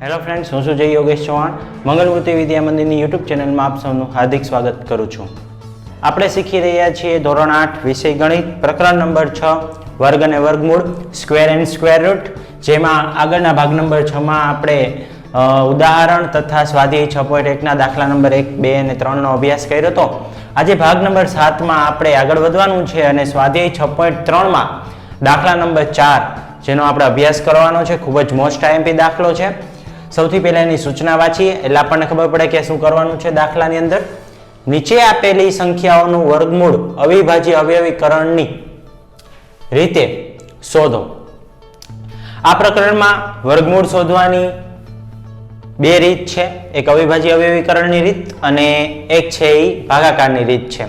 Hello friends, હું છું જય યોગેશ ચૌહાણ. મંગલમૂર્તિ વિદ્યા મંદિરની યુટ્યુબ ચેનલમાં આપ સૌનું હાર્દિક સ્વાગત કરું છું. આપણે શીખી રહ્યા છીએ ધોરણ 8 વિષય ગણિત પ્રકરણ નંબર 6 વર્ગ અને વર્ગમૂળ સ્ક્વેર એન્ડ સ્ક્વેર રૂટ, જેમાં આગળના ભાગ નંબર 6 માં આપણે ઉદાહરણ તથા સ્વાધ્યાય 6.1 દાખલા નંબર 1, 2 અને 3 નો અભ્યાસ કર્યો હતો. આજે ભાગ નંબર 7 માં આપણે આગળ વધવાનું છે અને સ્વાધ્યાય 6.3 માં દાખલા નંબર 4 જેનો આપણે અભ્યાસ કરવાનો છે. ખૂબ જ મોસ્ટ આઈએમપી દાખલો છે. સૌથી પહેલા એની સૂચના વાંચીએ એટલે આપણને ખબર પડે કે શું કરવાનું છે. દાખલાની અંદર નીચે આપેલી સંખ્યાઓનું વર્ગમૂળ અવિભાજ્ય અવયવીકરણની રીતે શોધો. આ પ્રકરણમાં વર્ગમૂળ શોધવાની બે રીત છે. એક અવિભાજ્ય અવયવીકરણની રીત અને એક છે એ ભાગાકારની રીત છે.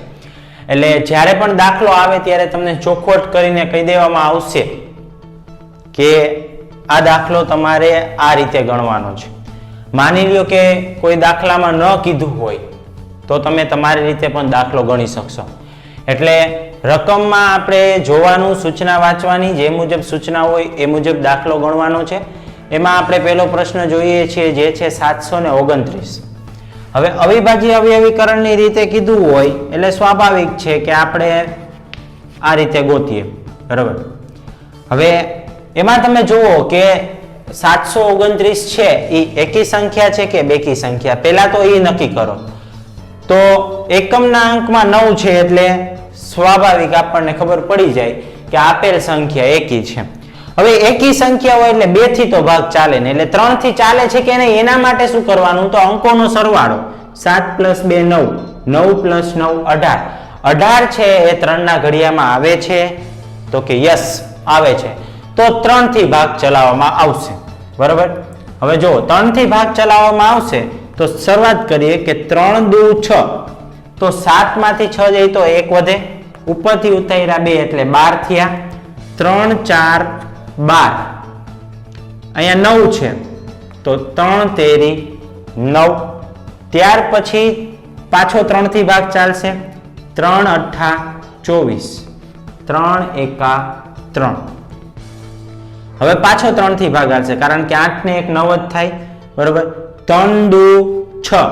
એટલે જ્યારે પણ દાખલો આવે ત્યારે તમને ચોખવટ કરીને કહી દેવામાં આવશે કે આ દાખલો તમારે આ રીતે ગણવાનો છે. માની લ્યો કે કોઈ દાખલામાં ન કીધું હોય તો તમે તમારી રીતે પણ દાખલો ગણી શકશો. એટલે રકમમાં આપણે જોવાનું, સૂચના વાંચવાની, જે મુજબ સૂચના હોય એ મુજબ દાખલો ગણવાનો છે. એમાં આપણે પહેલો પ્રશ્ન જોઈએ છીએ જે છે 729. હવે અવિભાજ્ય અવયવીકરણની રીતે કીધું હોય એટલે સ્વાભાવિક છે કે આપણે આ રીતે ગોતીએ, બરાબર. હવે એમાં તમે જુઓ કે 729 છે એ એકી સંખ્યા છે કે બેકી સંખ્યા, પહેલા તો એ નક્કી કરો. તો એકમના અંકમાં 9 છે એટલે સ્વાભાવિક આપણને ખબર પડી જાય કે આપેલ સંખ્યા એકી છે. હવે એકી સંખ્યા હોય એટલે 2 થી તો ભાગ ચાલે ને, એટલે 3 થી ચાલે છે કે નહીં એના માટે શું કરવાનું, તો અંકોનો સરવાળો. 7 + 2 9, 9 + 9 18. 18 છે એ 3 ના ઘડિયામાં આવે છે, તો કે યસ આવે છે. તો 3 થી ભાગ ચલાવવામાં આવશે, બરાબર. હવે જો 3 થી ભાગ ચલાવવામાં આવશે તો શરૂઆત કરીએ કે 3 દુ 6, તો 7 માંથી 6 જાય તો 1 વધે, ઉપરથી ઉતાર્યા 2 એટલે 12 થયા. 3 4 12, અહીંયા 9 છે તો 3 તેરી 9. ત્યાર પછી પાછો 3 થી ભાગ ચાલશે. 3 8 24, 3 એકા 3. હવે પાછો 3 થી ભાગ આવશે કારણ કે 8 ને 1 9 જ થાય, બરોબર. 3 દુ 6,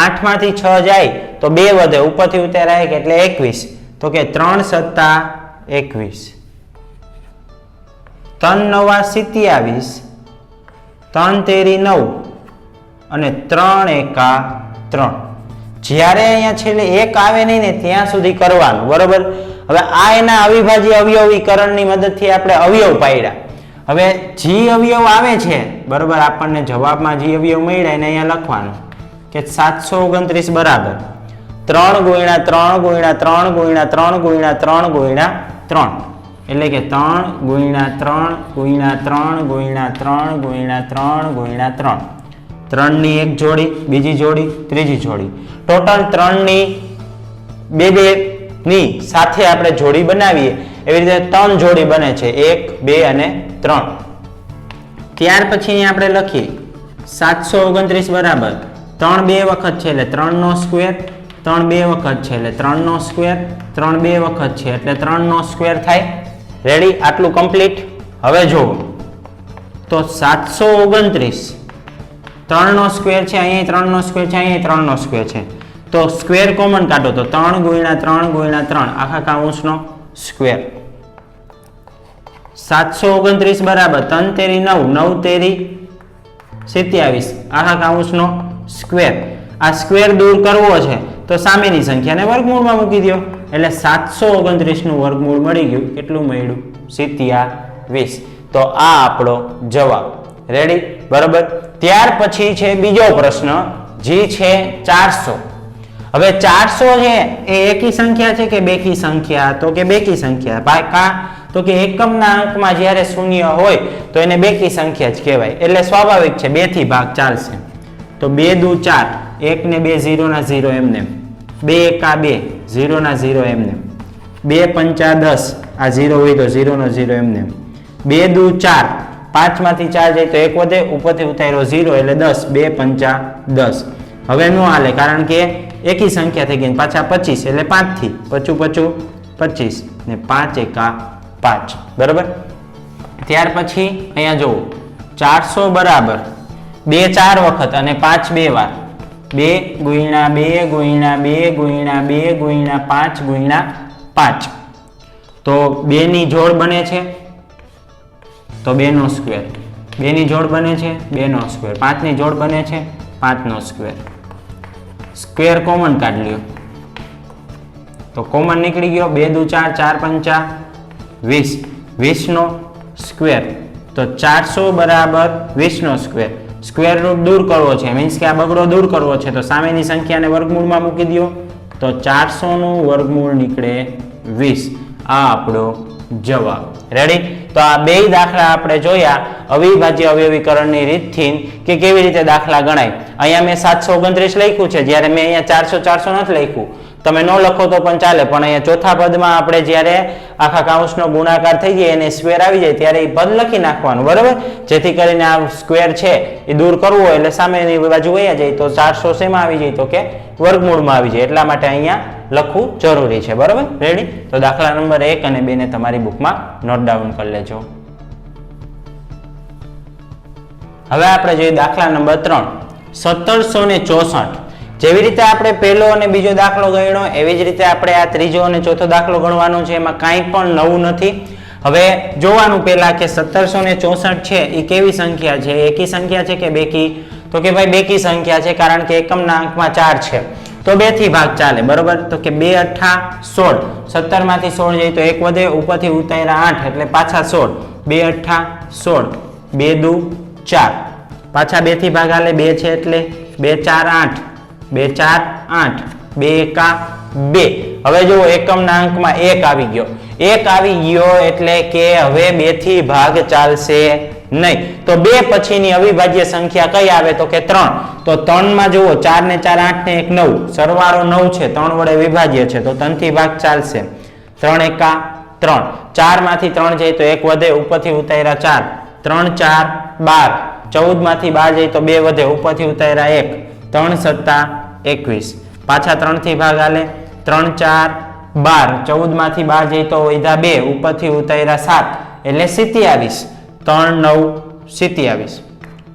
8 માંથી 6 જાય તો 2 વધે, ઉપરથી ઉતાર્યા 1 એટલે 21, તો કે 3 7 21. 3 9 27, 3 તેરી 9 અને 3 એકા 3. જ્યારે અહીંયા છેલ્લે 1 આવે નહીં ને ત્યાં સુધી કરવાનું, બરોબર. હવે આ એના અવિભાજ્ય અવયવીકરણની મદદથી આપણે અવયવ પાડ્યા. હવે જી અવયવ આવે છે, બરોબર, આપણને જવાબમાં જી અવયવ મળ્યા એને અહીંયા લખવાનું કે 729 બરાબર 3 × 3 × 3 × 3 × 3 × 3, એટલે કે 3 × 3 × 3 × 3 × 3 × 3. 3 ની એક જોડી, બીજી જોડી, ત્રીજી જોડી, ટોટલ 3 ની બે ની સાથે આપણે જોડી બનાવીએ એવી રીતે 3 જોડી બને છે, 1 2 અને 3. ત્યાર પછી અહીંયા આપણે લખીએ 729 બરાબર 3 2 વખત છે એટલે 3 નો સ્ક્વેર, 3 2 વખત છે એટલે 3 નો સ્ક્વેર, 3 2 વખત છે એટલે 3 નો સ્ક્વેર થાય. રેડી, આટલું કમ્પ્લીટ. હવે જુઓ તો 729 3 નો સ્ક્વેર છે, અહીંયા 3 નો સ્ક્વેર છે, અહીંયા 3 નો સ્ક્વેર છે, તો સ્ક્વેર કોમન કાઢો તો 3 × 3 × 3 આખા કાઉન્સનો સ્ક્વેર. 729 બરાબર 3 તેરી 9, 9 તેરી 27 આખા કાઉન્સનો સ્ક્વેર. આ સ્ક્વેર દૂર કરવો છે તો સામેની સંખ્યાને વર્ગમૂળમાં મૂકી દો એટલે 729 નું વર્ગમૂળ મળી ગયું. કેટલું મળ્યું? 27. તો આ આપણો જવાબ. રેડી, બરાબર. ત્યાર પછી છે બીજો પ્રશ્ન જે છે 400. હવે 400 છે એ એકી સંખ્યા છે કે બેકી સંખ્યા, તો કે બેકી સંખ્યા. ભાઈ તો કે એકમના અંકમાં જ્યારે શૂન્ય હોય તો એને બેકી સંખ્યા જ કહેવાય. એટલે સ્વાભાવિક છે 2 થી ભાગ ચાલશે. તો 2 દુ 4, 1 ને 2 0 ના 0 એમને, 2 એકા 2 0 ના 0 એમને, 2 પંચા 10, આ 0 હોય તો 0 નો 0 એમને, 2 દુ 4, 5 માંથી 4 જાય તો 1 વધે, ઉપરથી ઉતાર્યો 0 એટલે 10, 2 પંચા 10. હવે નો હાલે કારણ કે એકી સંખ્યા થઈ ગઈ, પાછા 25 એટલે 5 થી 25 25 ને 5 એકા 5, બરાબર. ત્યાર પછી અહીંયા જુઓ 400 બરાબર 2 4 વખત અને 5 2 વાર 2 ગુણ્યા 2 ગુણ્યા 2 ગુણ્યા 2 ગુણ્યા 5 ગુણ્યા 5 તો 2 ની જોડ બને છે તો 2 નો સ્ક્વેર 2 ની જોડ બને છે 2 નો સ્ક્વેર 5 ની જોડ બને છે 5 નો સ્ક્વેર સ્ક્વેર કોમન કાઢ લ્યો તો કોમન નીકળી ગયો 2 દુ 4 4 પંચા 20 20 નો સ્ક્વેર તો 400 બરાબર 20 નો સ્ક્વેર સ્ક્વેર રૂટ દૂર કરવો છે મીન્સ કે આ બગડો દૂર કરવો છે તો સામેની સંખ્યાને વર્ગમૂળમાં મૂકી દો તો 400 નું વર્ગમૂળ નીકળે 20 આ આપણો જવાબ રેડી તો આ બે દાખલા આપણે જોયા અવિભાજ્ય અવયવીકરણની રીતથી કે કેવી રીતે દાખલા ગણાય અહીંયા મેં 729 લખ્યું છે જ્યારે મેં અહીંયા 400 નથી લખ્યું તમે ન લખો તો પણ ચાલે પણ અહીંયા ચોથા પદમાં આપણે જ્યારે આખા કાઉન્સનો ગુણાકાર થઈ જાય અને સ્ક્વેર આવી જાય ત્યારે એ પદ લખી નાખવાનું બરાબર જેથી કરીને આ સ્ક્વેર છે એ દૂર કરવું હોય એટલે સામેની બાજુ વયા જાય તો 400 શેમાં આવી જાય તો કે વર્ગમૂળમાં આવી જાય એટલા માટે અહીંયા લખવું જરૂરી છે બરાબર રેડી તો દાખલા નંબર 1 અને 2 ને તમારી બુકમાં નોટ ડાઉન કરી લેજો હવે આપણે જોઈએ દાખલા નંબર 3 1764 જેવી રીતે આપણે પહેલો અને બીજો દાખલો ગણ્યો એવી જ રીતે આપણે આ ત્રીજો અને ચોથો દાખલો ગણવાનો છે એમાં કાંઈ પણ નવું નથી હવે જોવાનું પહેલા કે 1764 છે એ કેવી સંખ્યા છે એકી સંખ્યા છે કે બેકી તો કે ભાઈ બેકી સંખ્યા છે કારણ કે એકમના અંકમાં 4 છે તો 2 થી ભાગ ચાલે બરોબર તો કે 2 8 16 17 માંથી 16 જાય તો એક વધે ઉપરથી ઉતાર્યા 8 એટલે પાછા 16 2 8 16 2 દુ 4 પાછા 2 થી ભાગ આલે 2 છે એટલે 2 4 8 2 4 8 2 1 2 હવે જો એકમના અંકમાં 1 આવી ગયો 1 આવી ગયો એટલે કે હવે 2 થી ભાગ ચાલશે નહીં તો 2 પછીની અવિભાજ્ય સંખ્યા કઈ આવે તો કે 3 તો 3 માં જુઓ 4 ને 4 8 ને 1 9 સરવાળો 9 છે 3 વડે વિભાજ્ય છે તો 3 થી ભાગ ચાલશે 3 1 3 4 માંથી 3 જાય તો 1 વધે ઉપરથી ઉતાર્યા 4 3 4 12 14 માંથી 12 જાય તો 2 વધે ઉપરથી ઉતાર્યા 1 3 7 21 પાછા 3 થી ભાગ આલે 3 4 12 14 માંથી 12 જાય તો વધ્યા 2 ઉપરથી ઉતાર્યા 7 એટલે 27 3 9 27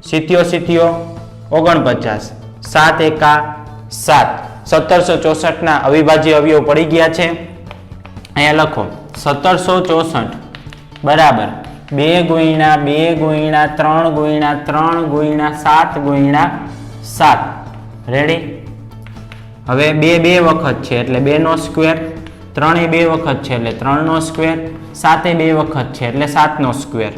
સિત્યો 49 7 1 7 1764 ના અવિભાજ્ય અવયવ પડી ગયા છે અહીંયા લખો 1764 બરાબર 2 ગુણ્યા 2 ગુણ્યા 3 ગુણ્યા 3 ગુણ્યા 7 ગુણ્યા 7 રેડી હવે 2 2 વખત છે એટલે 2 નો સ્ક્વેર 3 એ 2 વખત છે એટલે 3 નો સ્ક્વેર 7 એ 2 વખત છે એટલે 7 નો સ્ક્વેર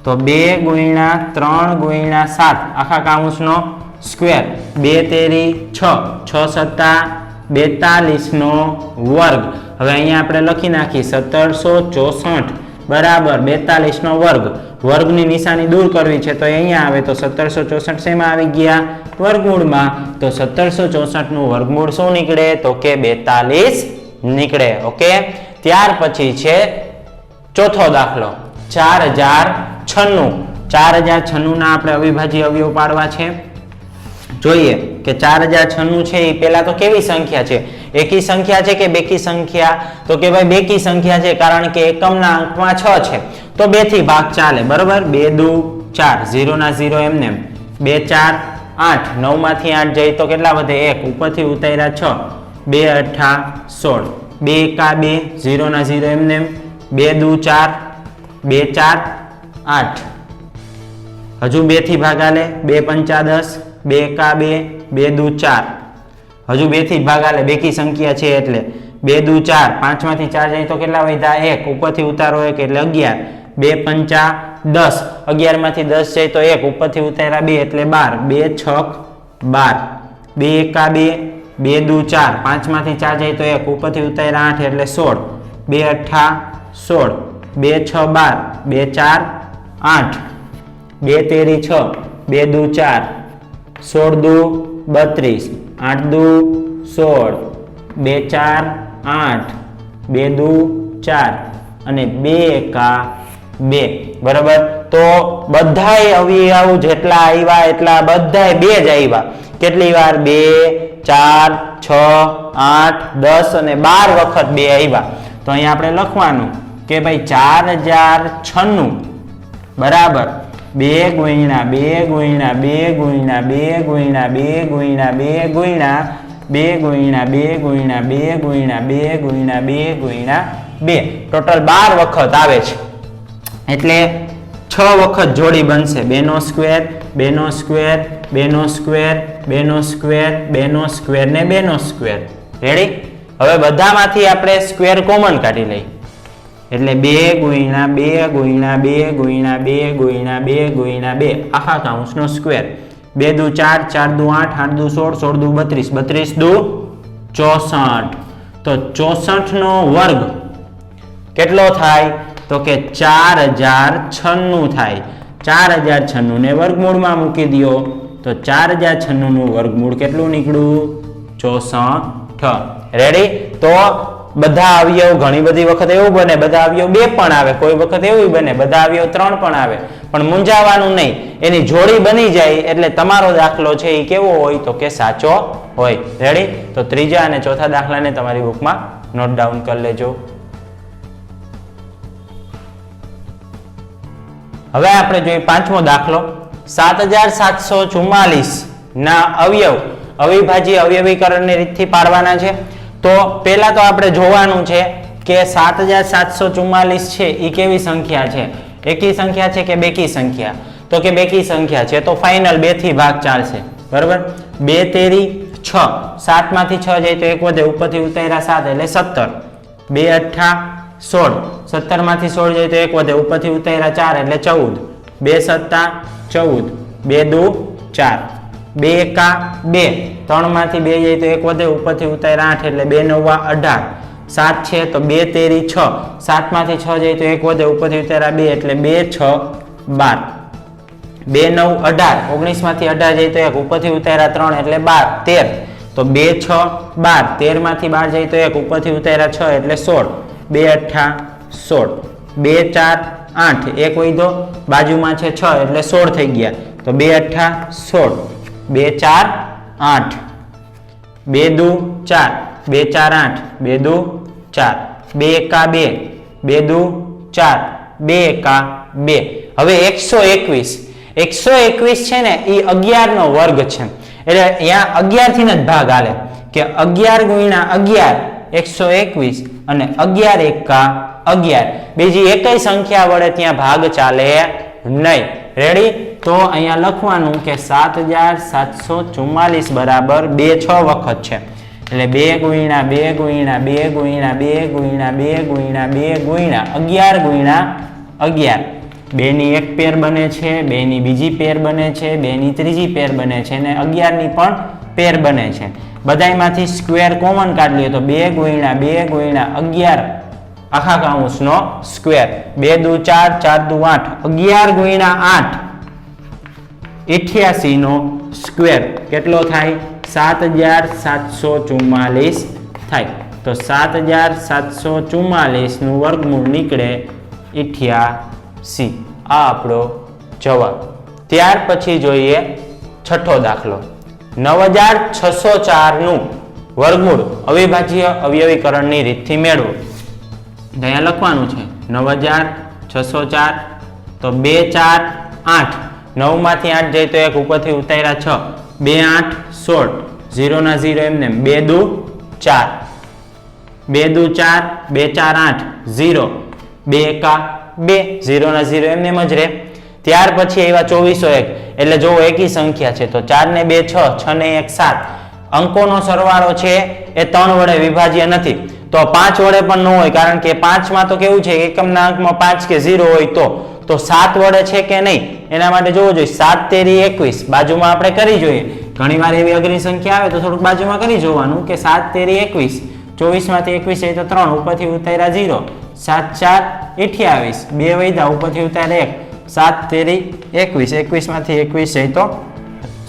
તો 2 ગુણ્યા 3 ગુણ્યા 7 આખા કાઉન્સનો સ્ક્વેર 2 તેરી 6 6 સત્તા 42 નો વર્ગ હવે અહીંયા આપણે લખી નાખી 1764 બરાબર 42 નો વર્ગ વર્ગની નિશાની દૂર કરવી છે તો અહીંયા આવે તો 1764 શેમાં આવી ગયા વર્ગમૂળમાં તો 1764 નું વર્ગમૂળ શું નીકળે તો કે 42 નીકળે ઓકે ત્યાર પછી છે ચોથો દાખલો 4096 ના આપણે અવિભાજ્ય અવયવ પાડવા છે જોઈએ કે 4096 છે એ પહેલા તો કેવી સંખ્યા છે એકી સંખ્યા છે કે બેકી સંખ્યા તો કે ભાઈ બેકી સંખ્યા છે કારણ કે એકમના અંકમાં 6 છે તો 2 થી ભાગ ચાલે બરોબર 2 દુ 4 0 ના 0 એમને 2 4 8 9 માંથી 8 જાય તો કેટલા વધે 1 ઉપરથી ઉતાર્યા 6 2 8 16 2 1 2 0 ના 0 એમને 2 દુ 4 2 4 8 હજુ 2 થી ભાગ આલે 2 5 10 2 1 2 2 દુ 4 હજુ 2 થી ભાગ આલે બેકી સંખ્યા છે એટલે 2 દુ 4 5 માંથી 4 જાય તો કેટલા વધ્યા 1 ઉપરથી ઉતારો 1 એટલે 11 2 5 10 11 માંથી 10 જાય તો 1 ઉપરથી ઉતાર્યા 2 એટલે 12 2 6 12 2 1 2 2 દુ 4 5 માંથી 4 જાય તો 1 ઉપરથી ઉતાર્યા 8 એટલે 16 2 8 16 2 6 12 2 4 8 2 તેરી 6 2 દુ 4 16 દુ 32 8 દુ 16 2 4 8 2 દુ 4 અને 2 એકા 2 બરાબર તો બધાય અવયવ જેટલા આવ્યા એટલા બધાય 2 જ આવ્યા કેટલી વાર 2 4 6 8 10 અને 12 વખત 2 આવ્યા તો અહીંયા આપણે લખવાનું કે ભાઈ 4096 બરાબર 2 ગુણ્યા 2 ગુણ્યા 2 ગુણ્યા 2 ગુણ્યા 2 ગુણ્યા 2 ગુણ્યા 2 ગુણ્યા 2 ગુણ્યા 2 ગુણ્યા 2 ગુણ્યા 2 ગુણ્યા 2 ટોટલ 12 વખત આવે છે. એટલે 6 વખત જોડી બનશે. 2 નો સ્ક્વેર 2 નો સ્ક્વેર 2 નો સ્ક્વેર 2 નો સ્ક્વેર 2 નો સ્ક્વેર ને 2 નો સ્ક્વેર. રેડી? હવે બધામાંથી આપણે સ્ક્વેર કોમન કાઢી લઈએ. એટલે 2 ગુણ્યા 2 ગુણ્યા 2 ગુણ્યા 2 ગુણ્યા 2 ગુણ્યા 2 આખા કૌંસનો સ્ક્વેર. 2 દુ 4 4 દુ 8 8 દુ 16 16 દુ 32 32 દુ 64. તો 64 નો વર્ગ કેટલો થાય? તો કે 4096 થાય. 4096 ને વર્ગમૂળમાં મૂકી દો તો 4096 નું વર્ગમૂળ કેટલું નીકળ્યું? 64. રેડી? તો બધા અવયવ ઘણી બધી વખત એવું બને બધા અવયવ 2 પણ આવે, કોઈ વખત એવું બને બધા અવયવ 3 પણ આવે, પણ મૂંઝાવાનું નહીં. એની જોડી બની જાય એટલે તમારો દાખલો છે એ કેવો હોય? તો કે સાચો હોય. રેડી? તો ત્રીજા અને ચોથા દાખલાને તમારી બુકમાં નોટ ડાઉન કરી લેજો. હવે આપણે જોઈએ પાંચમો દાખલો. 7744 ના અવયવ અવિભાજ્ય અવયવીકરણની રીતથી પાડવાના છે. તો પહેલા તો આપણે જોવાનું છે કે 7744 છે એ કેવી સંખ્યા છે? એકી સંખ્યા છે કે બેકી સંખ્યા? તો કે બેકી સંખ્યા છે, તો ફાઇનલ 2 થી ભાગ ચાલશે. બરાબર? 2 તેરી 6, 7 માંથી 6 જાય તો 1 વધે, ઉપરથી ઉતાર્યા 7 એટલે 17. 2 અઠ્ઠા 16, 17 માંથી 16 જાય તો 1 વધે, ઉપરથી ઉતાર્યા 4 એટલે 14. 2 સત્તા 14, 2 દુ 4, 2 એકા 2, 3 માંથી 2 જાય તો 1 વધે, ઉપરથી ઉતાર્યા 8 એટલે 2 નવા 18. 7 છે તો 2 તેરી 6, 7 માંથી 6 જાય તો 1 વધે, ઉપરથી ઉતાર્યા 2 એટલે 2 6 12. 2 9 18, 19 માંથી 18 જાય તો 1, ઉપરથી ઉતાર્યા 3 એટલે 12 13. તો 2 6 12, 13 માંથી 12 જાય તો 1, ઉપરથી ઉતાર્યા 6 એટલે 16. 2 અઠ્ઠા 16, 2 4 8, 1 વધ્યો, બાજુમાં છે 6 એટલે 16 થઈ ગયા. તો 2 અઠ્ઠા 16, 2 4 8, 2 દુ 4, 2 4 8, 2 દુ 4, 2 એકા 2, 2 દુ 4, 2 એકા 2. હવે 121 છે ને એ 11 નો વર્ગ છે. એટલે અહીંયા 11 થી જ ભાગ આલે કે 11 ગુણ્યા 11 121 અને 11 એકા 11. બીજી એકય સંખ્યા વડે ત્યાં ભાગ ચાલે નહીં. રેડી? તો અહીંયા લખવાનું કે 7744 બરાબર 2 6 વખત છે. એટલે 2 ગુણ્યા 2 ગુણ્યા 2 ગુણ્યા 2 ગુણ્યા 2 ગુણ્યા 2 ગુણ્યા 11 ગુણ્યા 11. 2 ની એક પેર બને છે, 2 ની બીજી પેર બને છે, 2 ની ત્રીજી પેર બને છે અને 11 ની પણ પેર બને છે. બધાયમાંથી સ્ક્વેર કોમન કાઢી લઈએ તો 2 ગુણ્યા 2 ગુણ્યા 11 આખા કૌંસનો સ્ક્વેર. 2 દુ 4 4 દુ 8, 11 ગુણ્યા 8 88 નો સ્ક્વેર કેટલો થાય? 7744 થાય. તો 7744 નું વર્ગમૂળ નીકળે 88. આ આપણો જવાબ. ત્યાર પછી જોઈએ છઠ્ઠો દાખલો. 9604 નું વર્ગમૂળ અવિભાજ્ય અવયવીકરણની રીતથી મેળવો. અહીંયા લખવાનું છે 9604. તો 2 4 8, 9 માંથી 8 જાય તો 1, ઉપરથી ઉતાર્યા 6, 2 8 16, 0 ના 0 એમને 2 દુ 4, 2 દુ 4, 2 4 8 0, 2 એકા 2, 0 ના 0 એમને જ રહે. ત્યાર પછી એવા 2401 એટલે જો એકી સંખ્યા છે તો 4 ને 2 6, 6 ને 1 7. અંકોનો સરવાળો છે એ 3 વડે વિભાજ્ય નથી, તો 5 વડે પણ ન હોય, કારણ કે 5 માં તો કેવું છે એકમના અંકમાં 5 કે 0 હોય તો 7 વડે છે કે નહીં એના માટે જોવું જોઈએ. 7 તેરી 21 બાજુમાં આપણે કરી જોઈએ. ઘણી વાર એવી અઘરી સંખ્યા આવે તો થોડુંક બાજુમાં કરી જોવાનું કે 7 તેરી 21, 24 માંથી 21 જાય તો 3, ઉપરથી ઉતાર્યા 0, 7 4 28, 2 વધ્યા, ઉપરથી ઉતાર્યા 1, 7 તેરી 21, 21 માંથી 21 જાય તો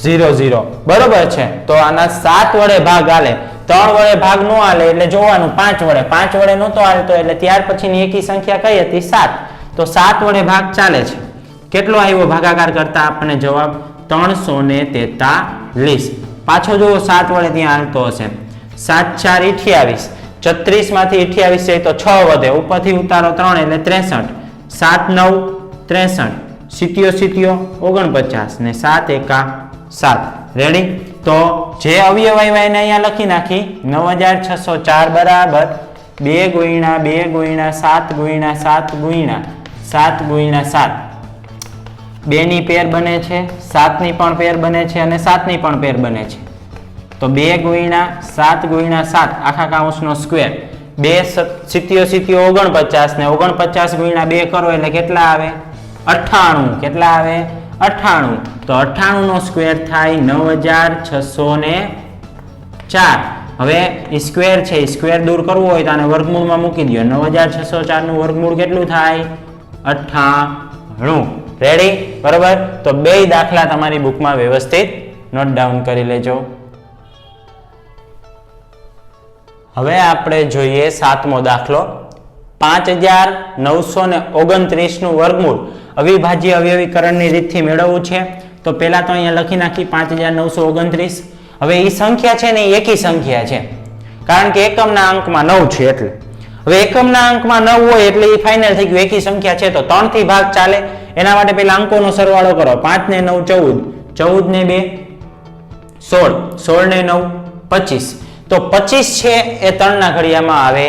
0 0. બરોબર છે? તો આના 7 વડે ભાગ આલે, 3 વડે ભાગ નો આલે એટલે જોવાનું 5 વડે નહોતો આલતો એટલે ત્યાર પછીની એકી સંખ્યા કઈ હતી? 7. તો 7 વડે ભાગ ચાલે છે. કેટલો આવ્યો ભાગાકાર કરતા આપણને જવાબ? 343. પાછો જો 7 વડે ત્યાં હાલતો હશે. 7 4 28, 36 માંથી 28 જાય તો 6 વધે, ઉપરથી ઉતારો 3 એટલે 63, 7 9 63, સિત્યો 49 ને 7 એકા 7. રેડી? તો જે અવયવ આવ્યા એને અહીંયા લખી નાખી. 9604 બરાબર 2 ગુણ્યા 2 ગુણ્યા 7 ગુણ્યા 7 ગુણ્યા 7 ગુણ્યા 7. 2 ની પેર બને છે, 7 ની પણ પેર બને છે અને 7 ની પણ પેર બને છે. તો 2 ગુણ્યા 7 ગુણ્યા 7 આખા કૌંસનો સ્ક્વેર. 2 સિત્યો 49 ને 49 ગુણ્યા 2 કરો એટલે કેટલા આવે? 98. કેટલા આવે? 98. તો 98 નો સ્ક્વેર થાય 9604. હવે એ સ્ક્વેર છે, એ સ્ક્વેર દૂર કરવો હોય તો આને વર્ગમૂળમાં મૂકી દો. 9604 નું વર્ગમૂળ કેટલું થાય? 98. રેડી? બરોબર? તો બે દાખલા તમારી બુકમાં વ્યવસ્થિત નોટ ડાઉન કરી લેજો. હવે આપણે જોઈએ 7મો દાખલો. 5929 નું વર્ગમૂળ અવિભાજ્ય અવયવીકરણની રીતથી મેળવવું છે. તો પહેલા તો અહીંયા લખી નાખી 5929. હવે એ સંખ્યા છે ને એ એકી સંખ્યા છે, કારણ કે એકમના અંકમાં 9 છે. એટલે હવે એકમના અંકમાં 9 હોય એટલે એ ફાઇનલ થઈ ગયું એકી સંખ્યા છે. તો 3 થી ભાગ ચાલે. એના માટે પેલા અંકોનો સરવાળો કરો. 5 ને 9 14, 14 ને 2 16, 16 ને 9 25. તો 25 છે એ 3 ના ઘડિયામાં આવે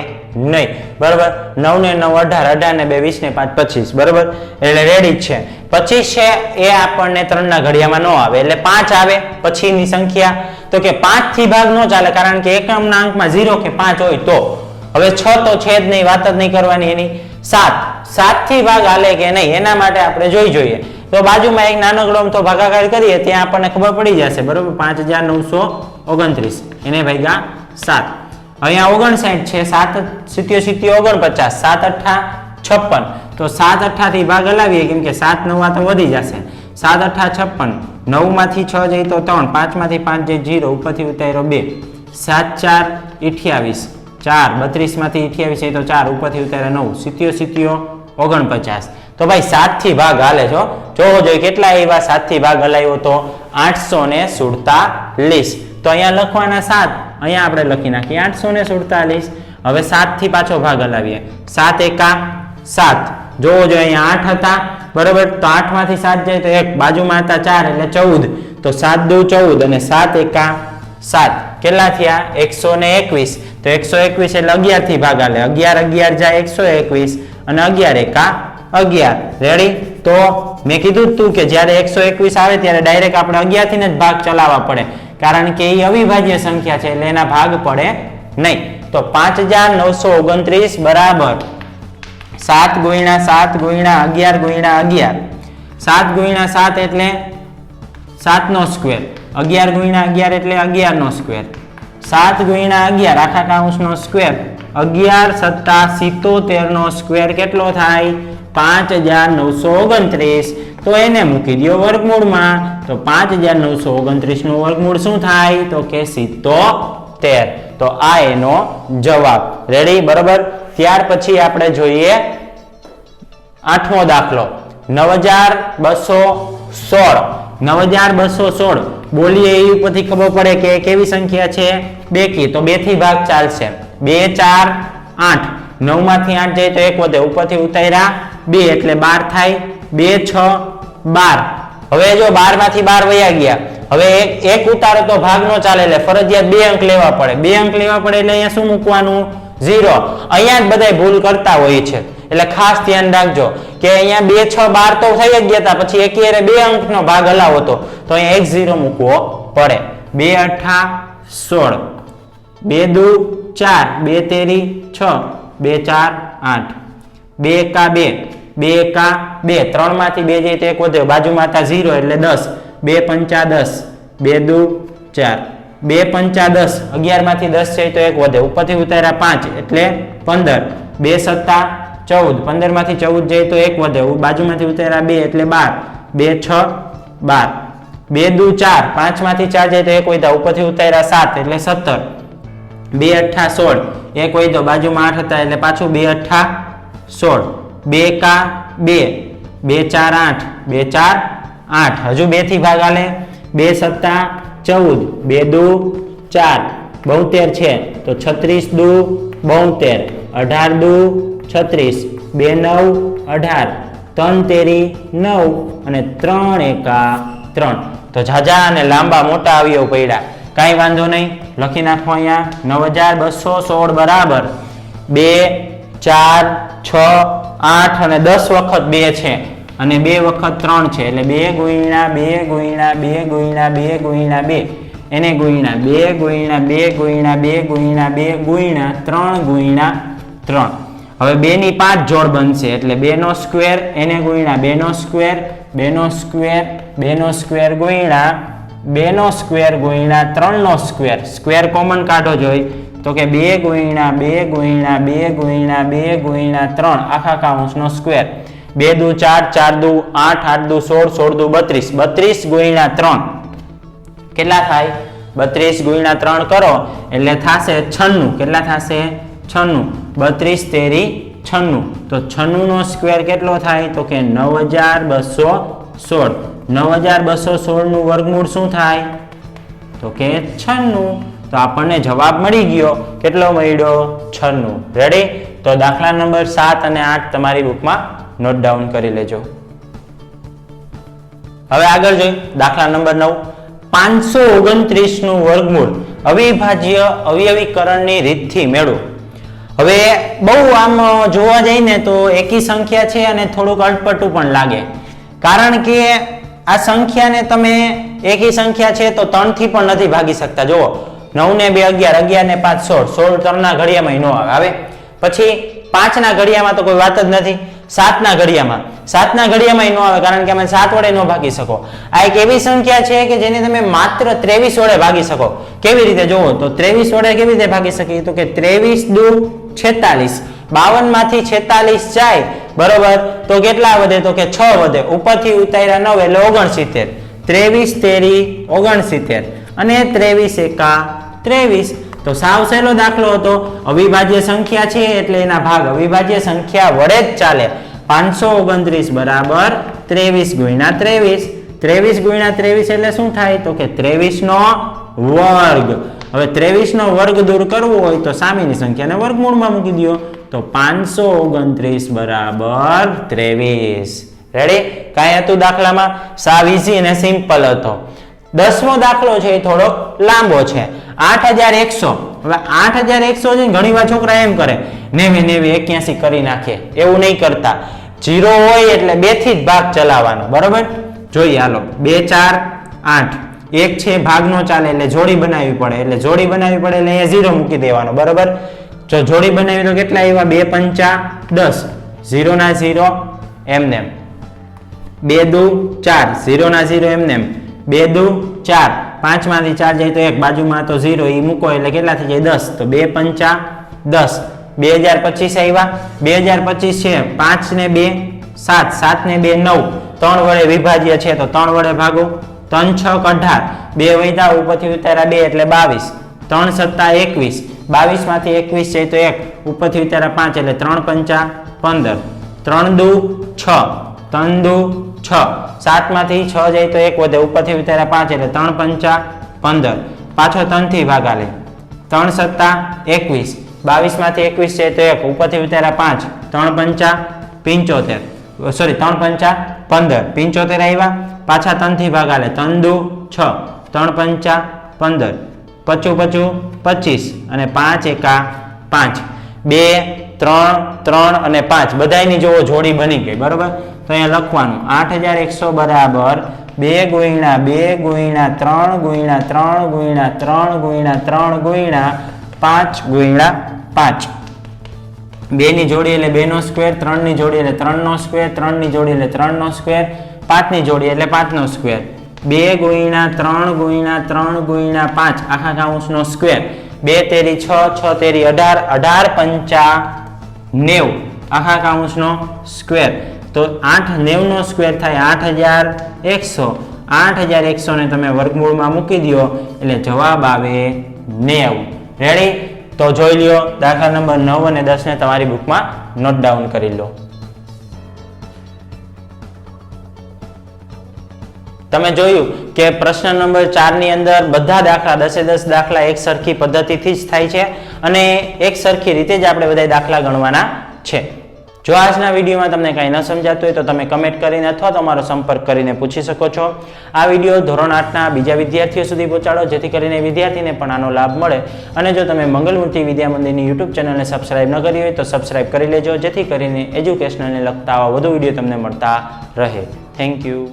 નહીં. બરાબર? 9 ને 9 18, 18 ને 2 20 ને 5 25. બરાબર? એટલે રેડી જ છે. 25 છે એ આપણને 3 ના ઘડિયામાં ન આવે એટલે 5 આવે પછીની સંખ્યા. તો કે 5 થી ભાગ ન ચાલે, કારણ કે એકમના અંકમાં 0 કે 5 હોય તો. હવે 6 તો છે જ નહીં, વાત જ નહીં કરવાની એની. 7 થી ભાગ હાલે કે નહીં એના માટે આપણે જોઈએ. તો બાજુમાં એક નાનકડો તો ભાગાકાર કરીએ ત્યાં આપણને ખબર પડી જશે. બરોબર? 5929 એને ભાગ્યા 7. અહીંયા 59 છે, 7 સિત્યો 49, 7 8 56. તો 7 8 થી ભાગ હલાવીએ કેમ કે 7 9 તો વધી જશે. 7 8 56. 9 માંથી 6 જાય તો 3, 5 માંથી 5 જાય 0, ઉપરથી ઉતાર્યો 2. 7 4 28, 4 32 માંથી 28 જાય તો 4, ઉપરથી ઉતાર્યા 9. સિત્યો 49. તો ભાઈ 7 થી ભાગ હાલે છો. જોવો જોઈએ કેટલા એવા 7 થી ભાગ હલાવ્યો તો 847. તો અહીંયા લખવાના 7, અહીંયા આપણે લખી નાખીએ 847. હવે 7 થી પાછો ભાગ હલાવીએ. 7 એકા 7. જોવો જોઈએ અહીંયા 8 હતા. બરોબર? તો 8 માંથી 7 જાય તો 1, બાજુમાં હતા 4 એટલે 14. તો 7 દુ 14 અને 7 એકા 7. કેટલા થયા? 121. તો 121 એટલે 11 થી ભાગ હાલે. 11 11 જાય 121 અને 11 એકા 11. રેડી? તો મેં કીધું તું કે જ્યારે 121 આવે ત્યારે ડાયરેક્ટ આપણે 11 થી જ ભાગ ચલાવવા પડે, કારણ કે એ અવિભાજ્ય સંખ્યા છે એટલે એના ભાગ પડે નહીં. તો 5929 બરાબર 7 ગુણ્યા 7 ગુણ્યા 11 ગુણ્યા 11. 7 ગુણ્યા 7 એટલે 7 નો સ્ક્વેર. 11 ગુણ્યા 11 એટલે 11 નો સ્ક્વેર. 7 ગુણ્યા 11 આખા કૌંસનો સ્ક્વેર. 11 + 77 નો સ્ક્વેર કેટલો થાય? 5929. તો એને મૂકી દો વર્ગમૂળમાં. તો 5929 નું વર્ગમૂળ શું થાય? તો કે 77. તો આ એનો જવાબ. રેડી? બરોબર? ત્યાર પછી આપણે જોઈએ 8મો દાખલો. 9216. 9216 બોલીએ એ ઉપરથી ખબર પડે કે કેવી સંખ્યા છે? બેકી. તો 2 થી ભાગ ચાલશે. 2 4 8. 9 માંથી 8 જાય તો 1 વધે, ઉપરથી ઉતાર્યા 2 એટલે 12 થાય. 2 6 12. હવે જો 12 માંથી 12 વયા ગયા. હવે એક ઉતારો તો ભાગ નો ચાલે એટલે ફરજિયાત 2 અંક લેવા પડે. 2 અંક લેવા પડે એટલે અહીંયા શું મૂકવાનું? 0. અહીંયા જ બધા ભૂલ કરતા હોય છે એટલે ખાસ ધ્યાન રાખજો કે અહીંયા 2 6 12 તો થઈ જ ગયા હતા, પછી એકેરે 2 અંકનો ભાગ હલાવો તો અહીંયા 1 0 મૂકવો પડે. 2 8 16. 2 દુ 4, 2 તેરી 6, 2 4 8. 2 એકા 2, 2 એકા 2. 3 માંથી 2 જાય તો 1 વધે, બાજુમાં હતા 0 એટલે 10. 2 પંચા 10. 2 દુ 4. 2 પંચા 10. 11 માંથી 10 જાય તો 1 વધે, ઉપરથી ઉતાર્યા 5 એટલે 15. 2 સત્તા 14. 15 માંથી 14 જાય તો 1 વધે, બાજુમાંથી ઉતાર્યા 2 એટલે 12. 2 6 12. 2 દુ 4. 5 માંથી 4 જાય તો 1 વધ્યા, ઉપરથી ઉતાર્યા 7 એટલે 17. 2 8 16. 1 વધ્યો, બાજુમાં 8 હતા એટલે પાછું 2 8 16. 2 એકા 2. 2 4 8. 2 4 8. હજુ 2 થી ભાગ હાલે. 2 સત્તા 14. 2 દુ 4. 72 છે તો 36 દુ 72. 18 દુ 36. 2 9 18. 3 તેરી 9 અને 3 એકા 3. તો ઝાઝા અને લાંબા મોટા અવયવ પડ્યા, કાંઈ વાંધો નહીં, લખી નાખો અહીંયા 9216 બરાબર 2 4 6 8 અને 10 વખત 2 છે અને 2 વખત 3 છે એટલે 2 ગુણ્યા 2 ગુણ્યા 2 ગુણ્યા 2 ગુણ્યા 2 એને ગુણ્યા 2 ગુણ્યા 2 ગુણ્યા 2 ગુણ્યા 2 ગુણ્યા 3 ગુણ્યા 3. હવે 2 ની 5 જોડ બનશે એટલે 2 નો સ્ક્વેર એને ગુણ્યા 2 નો સ્ક્વેર 2 નો સ્ક્વેર 2 નો સ્ક્વેર ગુણ્યા 2 નો સ્ક્વેર ગુણ્યા 3 નો સ્ક્વેર. સ્ક્વેર કોમન કાઢો જોઈ તો કે 2 ગુણ્યા 2 ગુણ્યા 2 ગુણ્યા 2 ગુણ્યા 3 આખા કૌંસનો સ્ક્વેર. 2 દુ 4 4 દુ 8 8 દુ 16 16 દુ 32 32 ગુણ્યા 3 કેટલા થાય? 32 ગુણ્યા 3 કરો એટલે થશે 96. કેટલા થશે? 96. 32 તેરી 96. તો 96 નો સ્ક્વેર કેટલો થાય? તો કે 9216. 9216 નું વર્ગમૂળ શું થાય? તો કે 96. તો આપણને જવાબ મળી ગયો. કેટલો મળ્યો? 96. રેડી? તો દાખલા નંબર 7 અને 8 તમારી બુકમાં નોટ ડાઉન કરી લેજો. હવે આગળ જોઈએ દાખલા નંબર 9. 529 નું વર્ગમૂળ અવિભાજ્ય અવયવીકરણની રીતથી મેળવો. હવે બહુ આમ જોવા જઈને તો એકી સંખ્યા છે અને થોડુંક અટપટું પણ લાગે, કારણ કે આ સંખ્યાને તમે એકી સંખ્યા છે તો 3 થી પણ નથી ભાગી શકતા. જુઓ 9 ને 2 11, 11 ને 5 16, 16 3 ના ઘડિયામાં ન આવે. પછી 5 ના ઘડિયામાં તો કોઈ વાત જ નથી. 7 ના ઘડિયામાં 7 ના ઘડિયામાં ન આવે, કારણ કે અમે 7 વડે ન ભાગી શકો. આ એક એવી સંખ્યા છે કે જેને તમે માત્ર 23 વડે ભાગી શકો. કેવી રીતે? જોવો તો 23 વડે કેવી રીતે ભાગી શકીએ? તો કે 23 દુ 46, 52 માંથી 46 જાય બરોબર તો કેટલા વધે? તો કે 6 વધે. ઉપરથી ઉતાર્યા 9 એટલે 69. 23 તેરી 69 અને 23 એકા 23. તો સાવ સહેલો દાખલો હતો. અવિભાજ્ય સંખ્યા છે એટલે એના ભાગ અવિભાજ્ય સંખ્યા વડે જ ચાલે. 529 બરાબર 23 ગુણ્યા 23. 23 ગુણ્યા 23 એટલે શું થાય? તો કે 23 નો વર્ગ. હવે 23 નો વર્ગ દૂર કરવો હોય તો સામેની સંખ્યાને વર્ગમૂળમાં મૂકી દો. તો 529 બરાબર 23. રેડી? કાંઈ હતું દાખલામાં? સાવ ઈઝી અને સિમ્પલ હતો. 10મો દાખલો છે એ થોડો લાંબો છે. 8100. હવે 8100 છે ઘણી વાર છોકરા એમ કરે 90 81 કરી નાખે. એવું નહીં કરતા. 0 હોય એટલે 2 થી જ ભાગ ચલાવવાનો. બરોબર? જોઈએ હાલો. 2 4 8 એક છે ભાગ નો ચાલે એટલે જોડી બનાવવી પડે. એટલે જોડી બનાવવી પડે એટલે અહીંયા 0 મૂકી દેવાનો. બરોબર? જો જોડી બનાવી તો કેટલા આવ્યા? 2 5 10. 0 ના 0 એમને 2 દુ 4, 0 ના 0 એમને 2 દુ 4, 5 માંથી 4 જાય તો 1, બાજુમાં તો 0 એ મૂકો એટલે કેટલા થઈ જાય? 10. તો 2 5 10. 2025 આવ્યા. 2025 છે 5 ને 2 7, 7 ને 2 9, 3 વડે વિભાજ્ય છે તો 3 વડે ભાગો. 3 6 18, 2 વૈધા ઉપરથી ઉતાર્યા 2 એટલે 22. 3 સત્તા 21, 22 માંથી 21 છે તો 1, ઉપરથી ઉતાર્યા 5 એટલે 3 5 15. 3 દુ 6, 3 દુ 6, 7 માંથી 6 જાય તો 1 વધે, ઉપરથી ઉતાર્યા 5 એટલે 3 5 15. પાછો 3 થી ભાગાલે. 3 સત્તા 21, 22 માંથી 21 છે તો 1, ઉપરથી ઉતાર્યા 5, 3 5 75. સોરી 3 5 15, 75 આવ્યા. પાછા 3 થી ભાગાલે. 3 દુ 6, 3 5 15, 25 25 અને 5 એકા 5. 2 3 3 અને 5 બધાયની જોવો જોડી બની ગઈ. બરોબર? તો અહીંયા લખવાનું 8100 બરાબર 2 ગુણ્યા 2 ગુણ્યા 3 ગુણ્યા 3 ગુણ્યા 3 ગુણ્યા 3 ગુણ્યા 5 ગુણ્યા 5. 2 ની જોડી એટલે 2 નો સ્ક્વેર, 3 ની જોડી એટલે 3 નો સ્ક્વેર, 3 ની જોડી એટલે 3 નો સ્ક્વેર, 5 ની જોડી એટલે 5 નો સ્ક્વેર. 2 ગુણ્યા 3 ગુણ્યા 3 ગુણ્યા 5 આખા કૌંસનો સ્ક્વેર. 2 તેરી 6, 6 તેરી 18, 18 પંચા 90 આખા કૌંસનો સ્ક્વેર. તો 8 90 નો સ્ક્વેર થાય 8100. 8100 ને તમે વર્ગમૂળમાં મૂકી દો એટલે જવાબ આવે 90. રેડી? તો જોઈ લ્યો દાખલા નંબર 9 અને 10 ને તમારી બુકમાં નોટ ડાઉન કરી લો. તમે જોયું કે પ્રશ્ન નંબર 4 ની અંદર બધા દાખલા 10 દાખલા એક સરખી પદ્ધતિથી જ થાય છે અને એક સરખી રીતે જ આપણે બધા દાખલા ગણવાના છે. જો આજના વિડીયોમાં તમને કંઈ ન સમજાતું હોય તો તમે કમેન્ટ કરીને અથવા તમારો સંપર્ક કરીને પૂછી શકો છો. આ વિડીયો ધોરણ 8ના બીજા વિદ્યાર્થીઓ સુધી પહોંચાડો, જેથી કરીને વિદ્યાર્થીને પણ આનો લાભ મળે. અને જો તમે મંગલમૂર્તિ વિદ્યા મંદિરની યુટ્યુબ ચેનલને સબસ્ક્રાઇબ ન કરી હોય તો સબસ્ક્રાઇબ કરી લેજો, જેથી કરીને એજ્યુકેશનલને લગતા આવા વધુ વિડીયો તમને મળતા રહે. Thank you.